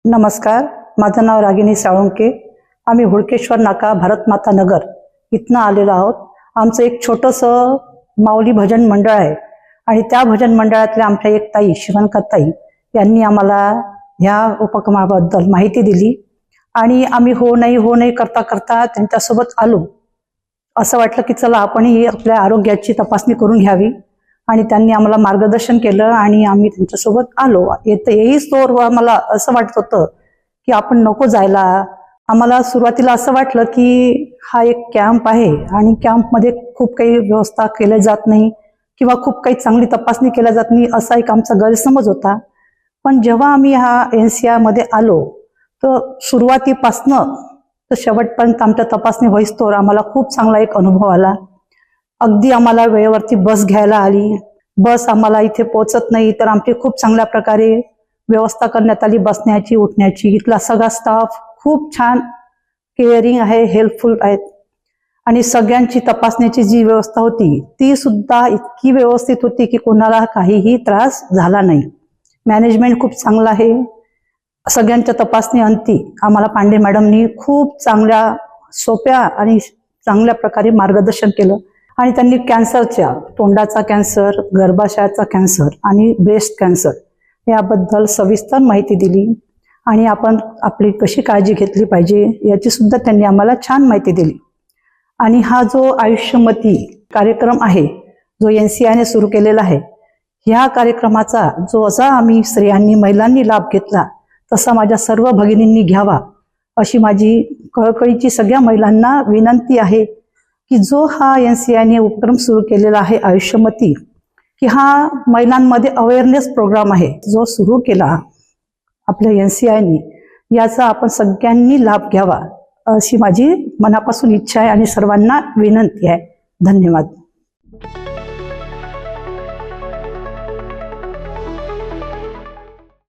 नमस्कार, माझं नाव रागिनी साळुंके। आम्ही हुडकेश्वर नाका भारतमाता नगर इथनं आलेलो आहोत। आमचं एक छोटंसं माऊली भजन मंडळ आहे आणि त्या भजन मंडळातल्या आमच्या एक ताई शिवणकाताई यांनी आम्हाला ह्या उपक्रमाबद्दल माहिती दिली आणि आम्ही हो नाही करता करता त्यांच्यासोबत आलो। असं वाटलं की चला आपणही आपल्या आरोग्याची तपासणी करून घ्यावी आणि त्यांनी आम्हाला मार्गदर्शन केलं आणि आम्ही त्यांच्यासोबत आलो। येईस्तोवर आम्हाला असं वाटत होतं की आपण नको जायला। आम्हाला सुरुवातीला असं वाटलं की हा एक कॅम्प आहे आणि कॅम्पमध्ये खूप काही व्यवस्था केल्या जात नाही किंवा खूप काही चांगली तपासणी केल्या जात नाही असा एक आमचा गैरसमज होता। पण जेव्हा आम्ही हा NCI मध्ये आलो तर सुरुवातीपासनं तर शेवटपर्यंत आमच्या तपासणी होईस्तोवर आम्हाला खूप चांगला एक अनुभव आला। अगदी आम्हाला वेळेवरती बस घ्यायला आली। बस आम्हाला इथे पोहोचत नाही तर आमची खूप चांगल्या प्रकारे व्यवस्था करण्यात आली बसण्याची उठण्याची। इथला सगळा स्टाफ खूप छान केअरिंग आहे, हेल्पफुल आहेत आणि सगळ्यांची तपासण्याची जी व्यवस्था होती ती सुद्धा इतकी व्यवस्थित होती की कोणाला काहीही त्रास झाला नाही। मॅनेजमेंट खूप चांगला आहे। सगळ्यांच्या तपासणी अंती आम्हाला पांडे मॅडमनी खूप चांगल्या सोप्या आणि चांगल्या प्रकारे मार्गदर्शन केलं आणि त्यांनी कॅन्सरच्या तोंडाचा कॅन्सर, गर्भाशयाचा कॅन्सर आणि ब्रेस्ट कॅन्सर याबद्दल सविस्तर माहिती दिली आणि आपण आपली कशी काळजी घेतली पाहिजे याची सुद्धा त्यांनी आम्हाला छान माहिती दिली। आणि हा जो आयुष्यमती कार्यक्रम आहे जो NCIने सुरू केलेला आहे, ह्या कार्यक्रमाचा जो असा आम्ही स्त्रियांनी महिलांनी लाभ घेतला तसा माझ्या सर्व भगिनींनी घ्यावा अशी माझी कळकळीची सगळ्या महिलांना विनंती आहे की जो हा NCIने उपक्रम सुरू केलेला आहे आयुष्यमती, की हा महिलांमध्ये अवेअरनेस प्रोग्राम आहे जो सुरू केला आपल्या NCIने, याचा आपण सगळ्यांनी लाभ घ्यावा अशी माझी मनापासून इच्छा आहे आणि सर्वांना विनंती आहे। धन्यवाद।